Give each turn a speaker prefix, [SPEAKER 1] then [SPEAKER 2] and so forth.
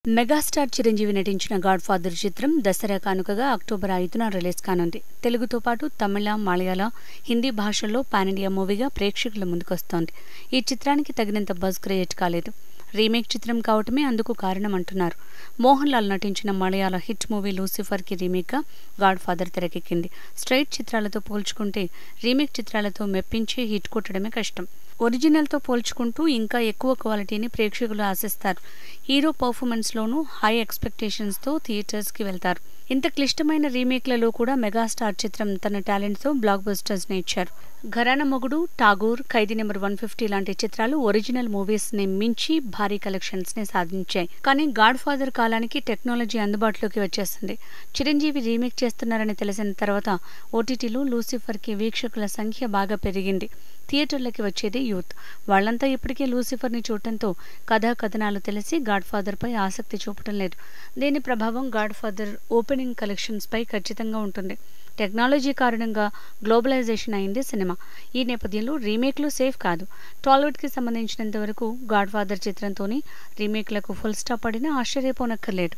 [SPEAKER 1] Megastar Chiranjeevi నటించిన God father చిత్రం దసరా కానుకగా అక్టోబర్ 5న రిలీజ్ కానుంది. తెలుగుతో పాటు తమిళ, మలయాళ, హిందీ భాషల్లో పాన్ ఇండియా మూవీగా ప్రేక్షకుల ముందుకొస్తోంది. ఈ చిత్రానికి తగినంత బజ్ క్రియేట్ కాలేదు. రీమేక్ చిత్రం కావటమే అందుకు కారణమంటున్నారు. మోహన్ లాల్ నటించిన మలయాళ హిట్ మూవీ లూసిఫర్కి రీమేక్గా గాడ్ ఫాదర్ తెరకెక్కింది. స్ట్రైట్ చిత్రాలతో పోల్చుకుంటే రీమేక్ చిత్రాలతో మెప్పించి హిట్ కొట్టడమే కష్టం. ఒరిజినల్తో పోల్చుకుంటూ ఇంకా ఎక్కువ క్వాలిటీని ప్రేక్షకులు ఆశిస్తారు. హీరో పర్ఫార్మెన్స్లోనూ హై ఎక్స్పెక్టేషన్స్తో థియేటర్స్కి వెళ్తారు. ఇంత క్లిష్టమైన రీమేక్లలో కూడా మెగాస్టార్ చిత్రం తన టాలెంట్తో బ్లాక్ బస్టర్స్ని ఇచ్చారు. ఘరానా మొగుడు, ఠాగూర్, ఖైదీ నెంబర్ 150 లాంటి చిత్రాలు ఒరిజినల్ మూవీస్ని మించి భారీ కలెక్షన్స్ని సాధించాయి. కానీ గాడ్ ఫాదర్ కాలానికి టెక్నాలజీ అందుబాటులోకి వచ్చేసింది. చిరంజీవి రీమేక్ చేస్తున్నారని తెలిసిన తర్వాత ఓటీటీలో లూసిఫర్కి వీక్షకుల సంఖ్య బాగా పెరిగింది. థియేటర్లకి వచ్చేది యూత్. వాళ్లంతా ఇప్పటికే లూసిఫర్ని చూడటంతో కథా కథనాలు తెలిసి గాడ్ ఫాదర్పై ఆసక్తి చూపటం లేదు. దీని ప్రభావం గాడ్ ఫాదర్ ఓపెనింగ్ కలెక్షన్స్పై ఖచ్చితంగా ఉంటుంది. టెక్నాలజీ కారణంగా గ్లోబలైజేషన్ అయింది సినిమా. ఈ నేపథ్యంలో రీమేక్లు సేఫ్ కాదు. టాలీవుడ్కి సంబంధించినంత వరకు గాడ్ ఫాదర్ చిత్రంతోనే రీమేక్లకు ఫుల్ స్టాప్ పడినా ఆశ్చర్యపోనక్కర్లేదు.